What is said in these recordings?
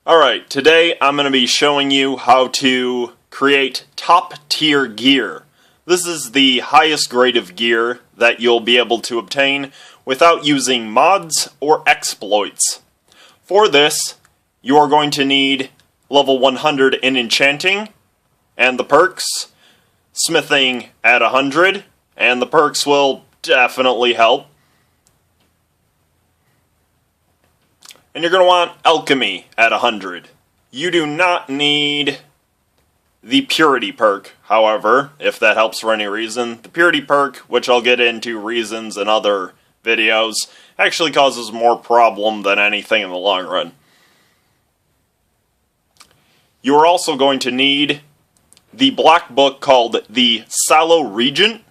Alright, today I'm going to be showing you how to create top tier gear. This is the highest grade of gear that you'll be able to obtain without using mods or exploits. For this, you are going to need level 100 in Enchanting, and the perks, Smithing at 100, and the perks will definitely help. And you're going to want Alchemy at 100. You do not need the Purity perk, however, if that helps for any reason. The Purity perk, which I'll get into reasons in other videos, actually causes more problem than anything in the long run. You are also going to need the black book called the Sallow Regent.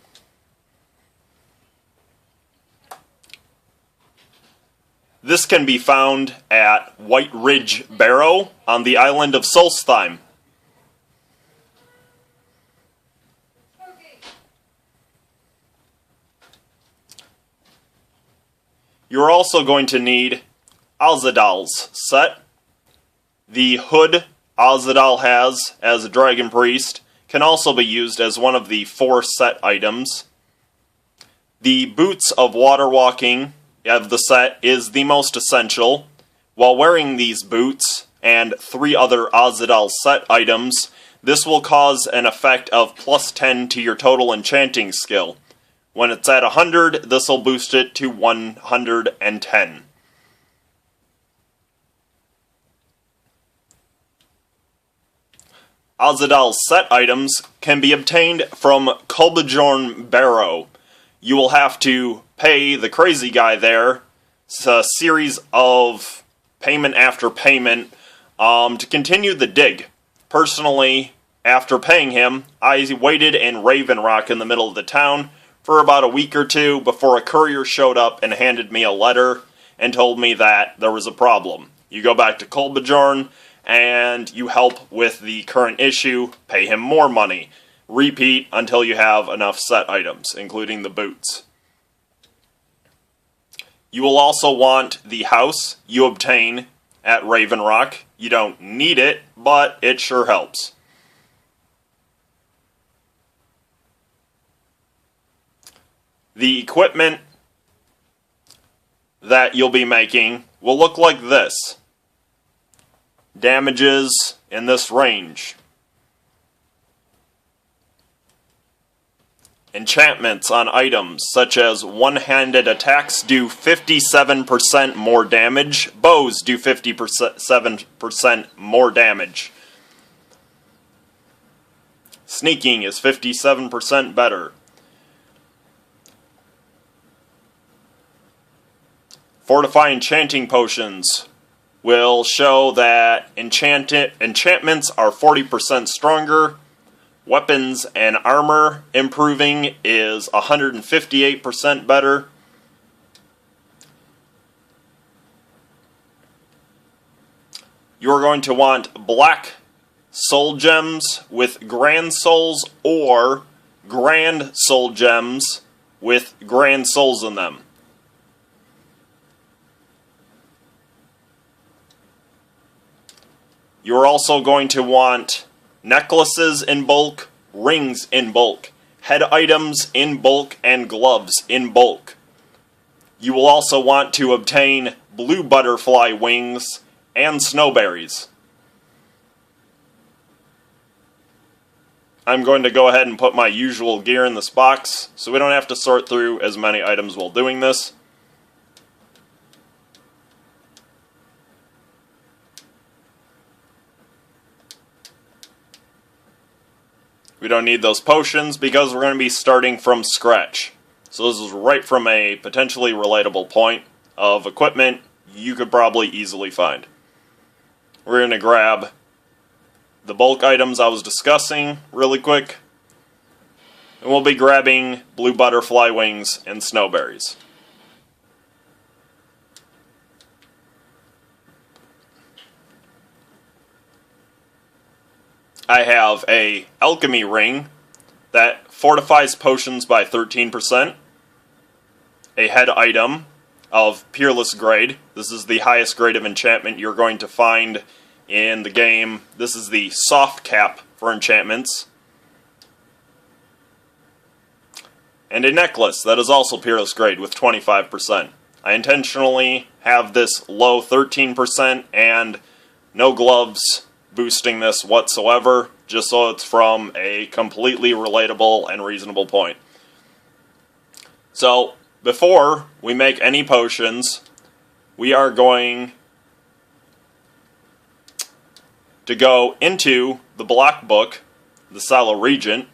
This can be found at Kolbjorn Barrow on the island of Solstheim. You're also going to need Ahzidal's set. The hood Ahzidal has as a dragon priest can also be used as one of the 4 set items. The boots of water walking of the set is the most essential. While wearing these boots and 3 other Ahzidal set items, this will cause an effect of plus 10 to your total enchanting skill. When it's at 100, this will boost it to 110. Ahzidal's set items can be obtained from Kolbjorn Barrow. You will have to pay the crazy guy there. It's a series of payment after payment to continue the dig. Personally, after paying him, I waited in Raven Rock in the middle of the town for about a week or 2 before a courier showed up and handed me a letter and told me that there was a problem. You go back to Kolbjorn and you help with the current issue, pay him more money. Repeat until you have enough set items, including the boots. You will also want the house you obtain at Raven Rock. You don't need it, but it sure helps. The equipment that you'll be making will look like this. Damages in this range. Enchantments on items, such as one-handed attacks do 57% more damage. Bows do 57% more damage. Sneaking is 57% better. Fortify enchanting potions will show that enchantments are 40% stronger. Weapons and armor improving is 158% better. You're going to want black soul gems with grand souls or grand soul gems with grand souls in them. You're also going to want necklaces in bulk, rings in bulk, head items in bulk, and gloves in bulk. You will also want to obtain blue butterfly wings and snowberries. I'm going to go ahead and put my usual gear in this box, so we don't have to sort through as many items while doing this. We don't need those potions because we're going to be starting from scratch. So this is right from a potentially relatable point of equipment you could probably easily find. We're going to grab the bulk items I was discussing really quick. And we'll be grabbing blue butterfly wings and snowberries. I have a alchemy ring that fortifies potions by 13%, a head item of peerless grade. This is the highest grade of enchantment you're going to find in the game. This is the soft cap for enchantments. And a necklace that is also Peerless Grade with 25%. I intentionally have this low 13% and no gloves boosting this whatsoever, just so it's from a completely relatable and reasonable point. So, before we make any potions, we are going to go into the black book, the Sallow Regent,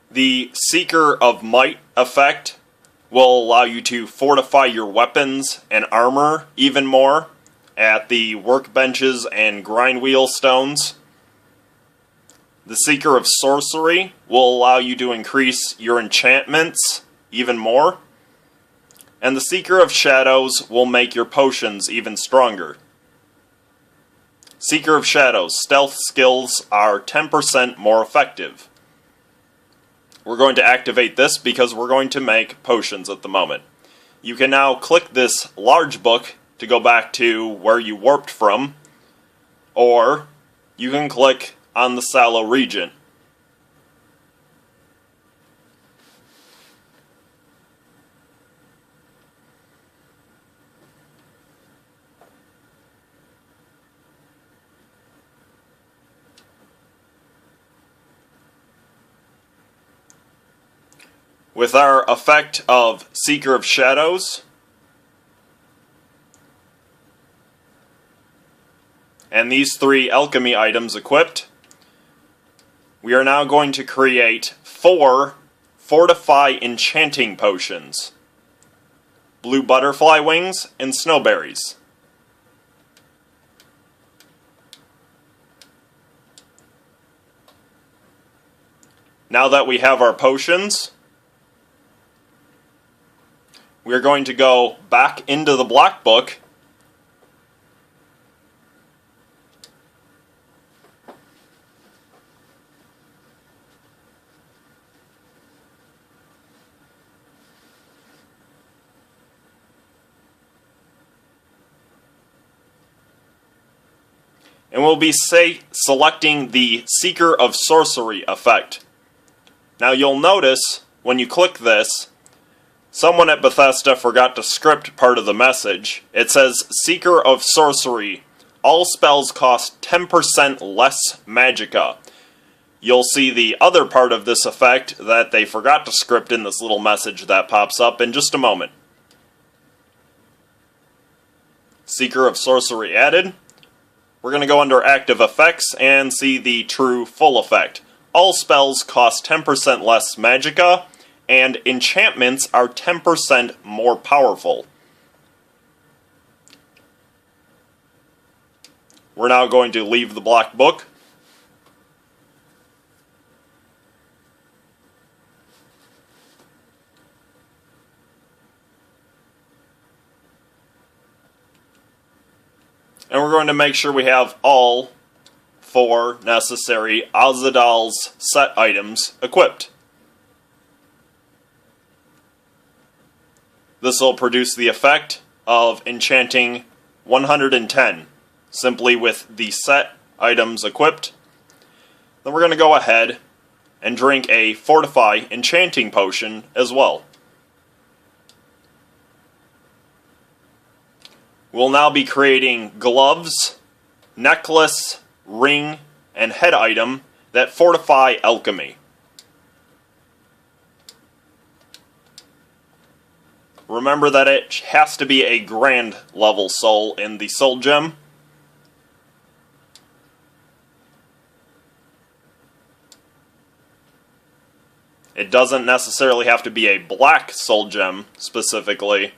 the Seeker of Might effect will allow you to fortify your weapons and armor even more at the workbenches and grind wheel stones. The Seeker of Sorcery will allow you to increase your enchantments even more. And the Seeker of Shadows will make your potions even stronger. Seeker of Shadows, stealth skills are 10% more effective. We're going to activate this because we're going to make potions at the moment. You can now click this large book to go back to where you warped from, or you can click on the Sallow Regent. With our effect of Seeker of Shadows, and these 3 alchemy items equipped, we are now going to create 4 fortify enchanting potions. Blue butterfly wings and snowberries. Now that we have our potions, we're going to go back into the black book and we'll be selecting the Seeker of Sorcery effect. Now you'll notice when you click this, someone at Bethesda forgot to script part of the message. It says, Seeker of Sorcery. All spells cost 10% less magicka. You'll see the other part of this effect that they forgot to script in this little message that pops up in just a moment. Seeker of Sorcery added. We're going to go under Active Effects and see the true full effect. All spells cost 10% less magicka, and enchantments are 10% more powerful. We're now going to leave the black book. And we're going to make sure we have all 4 necessary Ahzidal's set items equipped. This will produce the effect of enchanting 110, simply with the set items equipped. Then we're going to go ahead and drink a fortify enchanting potion as well. We'll now be creating gloves, necklace, ring, and head item that fortify alchemy. Remember that it has to be a grand level soul in the soul gem. It doesn't necessarily have to be a black soul gem specifically.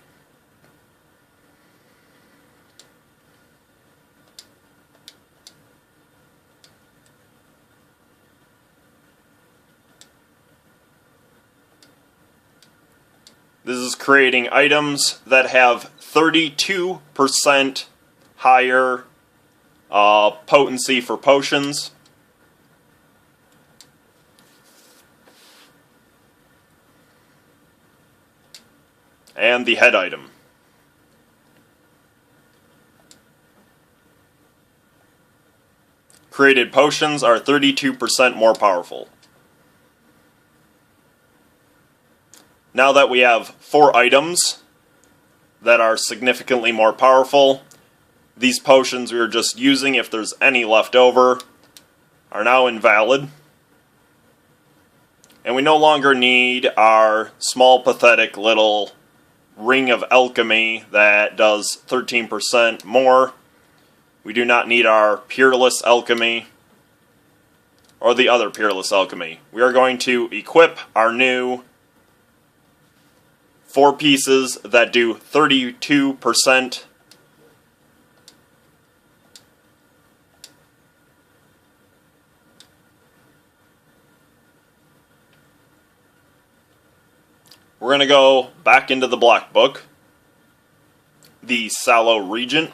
This is creating items that have 32% higher potency for potions. And the head item. Created potions are 32% more powerful. Now that we have 4 items that are significantly more powerful, these potions we were just using, if there's any left over, are now invalid. And we no longer need our small, pathetic little ring of alchemy that does 13% more. We do not need our peerless alchemy or the other peerless alchemy. We are going to equip our new 4 pieces that do 32%. We're going to go back into the black book, the Sallow Regent.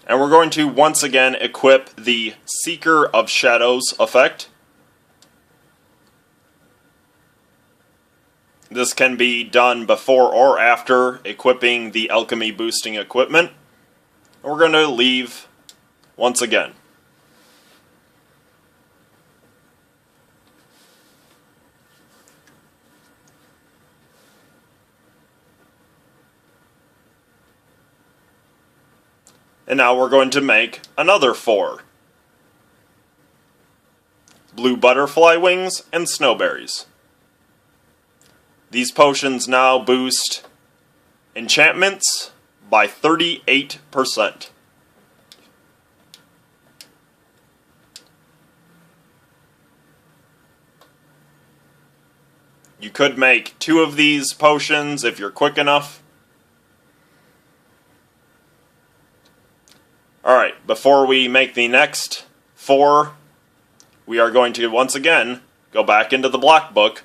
And we're going to once again equip the Seeker of Shadows effect. This can be done before or after equipping the alchemy boosting equipment. And we're going to leave once again. And now we're going to make another 4. Blue butterfly wings and snowberries. These potions now boost enchantments by 38%. You could make 2 of these potions if you're quick enough. Alright, before we make the next 4, we are going to once again go back into the black book.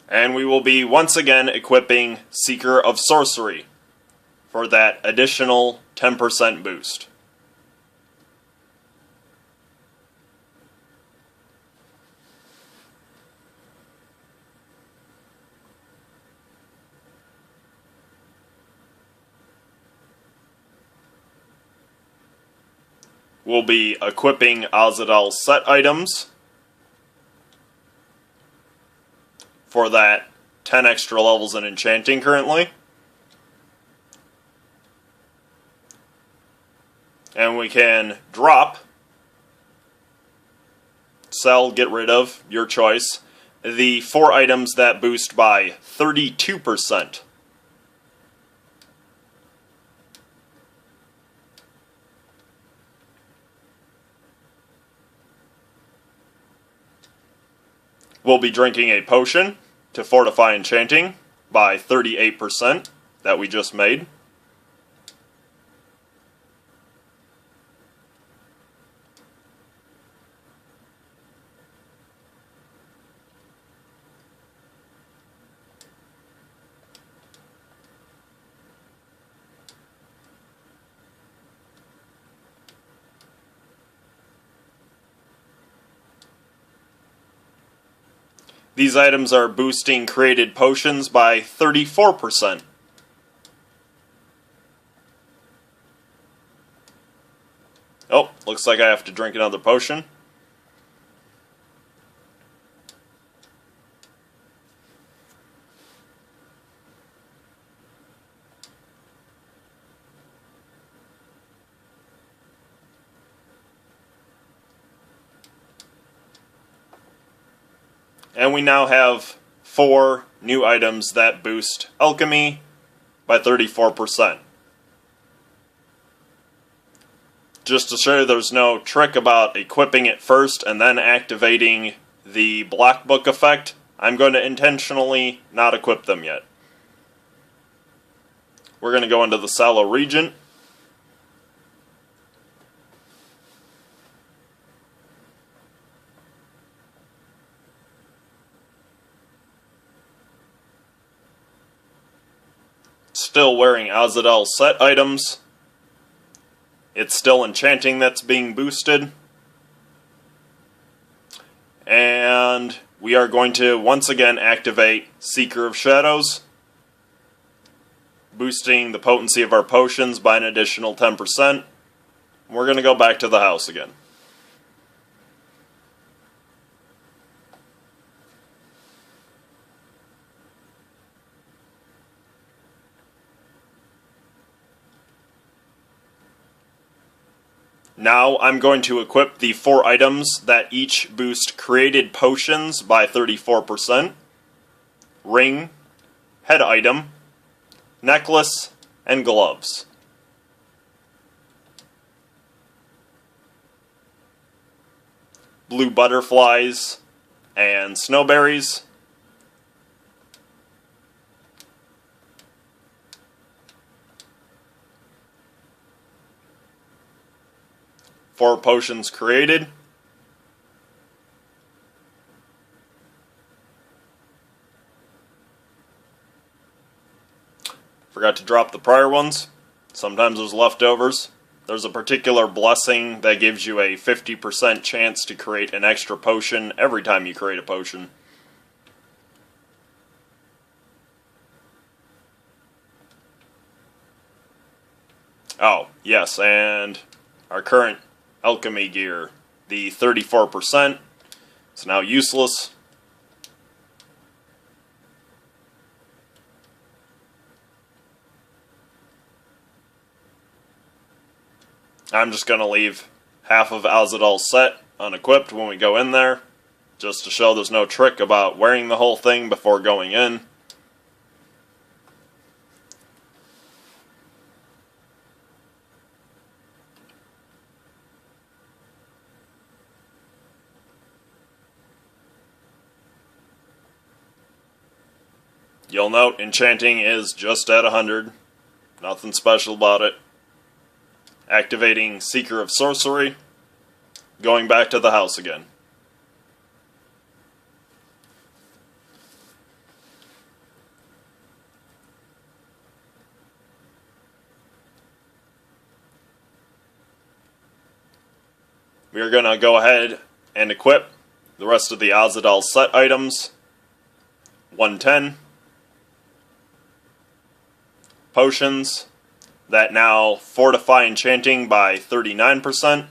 And we will be once again equipping Seeker of Sorcery for that additional 10% boost. We'll be equipping Ahzidal set items for that 10 extra levels in Enchanting currently. And we can drop, sell, get rid of, your choice, the 4 items that boost by 32%. We'll be drinking a potion to fortify Enchanting by 38% that we just made. These items are boosting created potions by 34%. Oh, looks like I have to drink another potion. And we now have 4 new items that boost Alchemy by 34%. Just to show you there's no trick about equipping it first and then activating the Black Book effect, I'm going to intentionally not equip them yet. We're going to go into the Sallow Regent. Still wearing Ahzidal set items. It's still Enchanting that's being boosted. And we are going to once again activate Seeker of Shadows, boosting the potency of our potions by an additional 10%. We're going to go back to the house again. Now I'm going to equip the 4 items that each boost created potions by 34%. Ring, head item, necklace, and gloves. Blue butterflies and snowberries. Four potions created. Forgot to drop the prior ones. Sometimes there's leftovers. There's a particular blessing that gives you a 50% chance to create an extra potion every time you create a potion. Oh, yes, and our current Alchemy gear, the 34%, is now useless. I'm just going to leave half of Ahzidal's set unequipped when we go in there, just to show there's no trick about wearing the whole thing before going in. You'll note Enchanting is just at 100. Nothing special about it. Activating Seeker of Sorcery. Going back to the house again. We are going to go ahead and equip the rest of the Ahzidal set items. 110. Potions that now fortify Enchanting by 39%.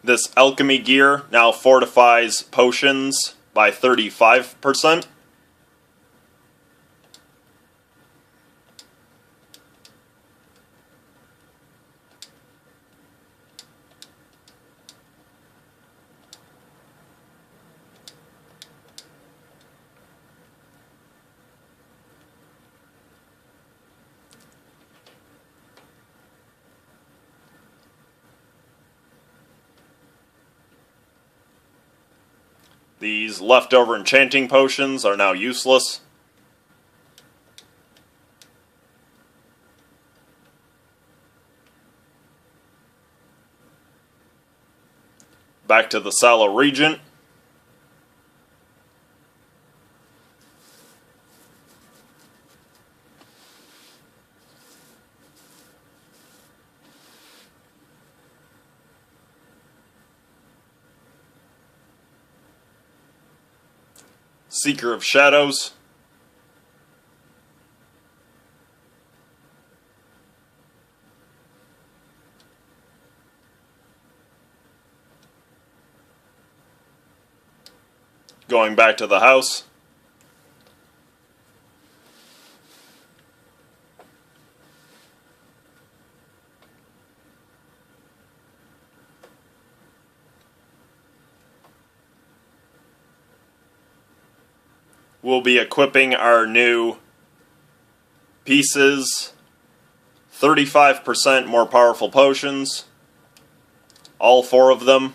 This Alchemy gear now fortifies potions by 35%. These leftover Enchanting potions are now useless. Back to the Sallow Regent. Seeker of Shadows. Going back to the house. we'll be equipping our new pieces, 35% more powerful potions, all 4 of them.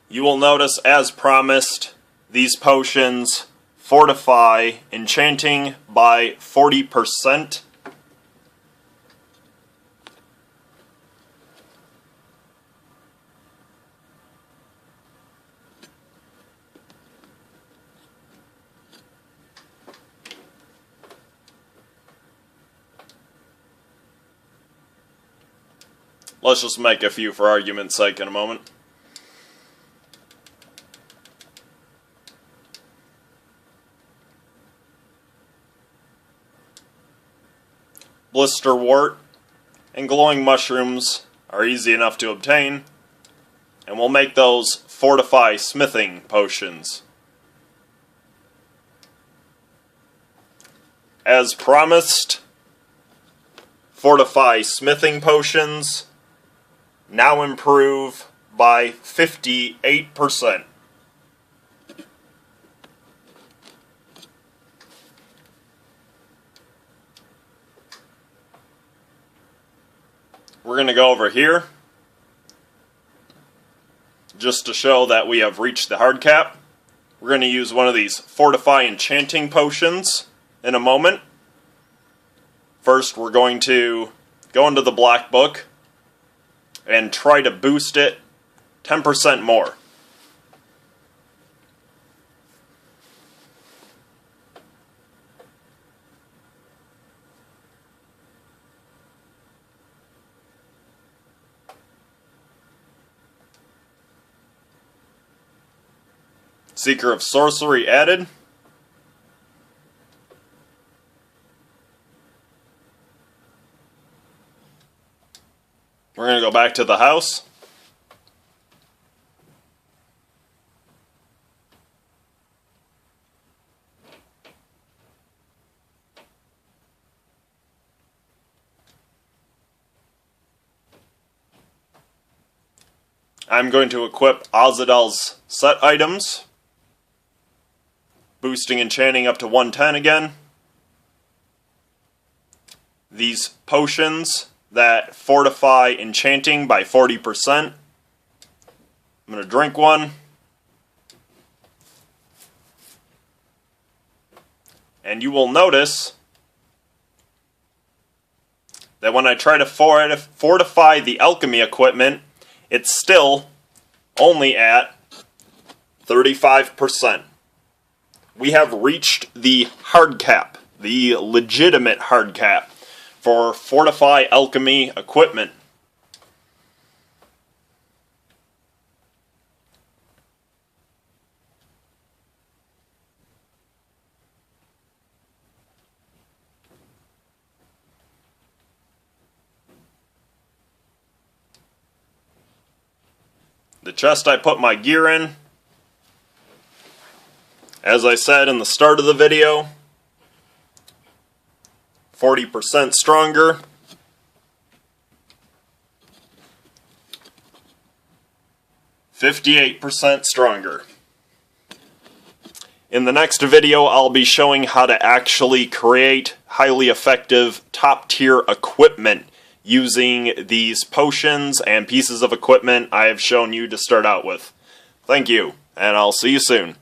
You will notice, as promised, these potions fortify enchanting by 40%. Let's just make a few for argument's sake in a moment. Blister wort and glowing mushrooms are easy enough to obtain, and we'll make those fortify smithing potions. As promised, fortify smithing potions now improve by 58%. We're going to go over here just to show that we have reached the hard cap. We're going to use one of these fortify enchanting potions in a moment. First, we're going to go into the black book and try to boost it 10% more. Seeker of Sorcery added. We're going to go back to the house. I'm going to equip Ahzidal's set items. Boosting enchanting up to 110 again. These potions that fortify enchanting by 40%. I'm going to drink one. And you will notice that when I try to fortify the alchemy equipment, it's still only at 35%. We have reached the hard cap, the legitimate hard cap for fortify alchemy equipment. The chest I put my gear in, as I said in the start of the video, 40% stronger. %58 stronger. In the next video, I'll be showing how to actually create highly effective top-tier equipment using these potions and pieces of equipment I have shown you to start out with. Thank you, and I'll see you soon.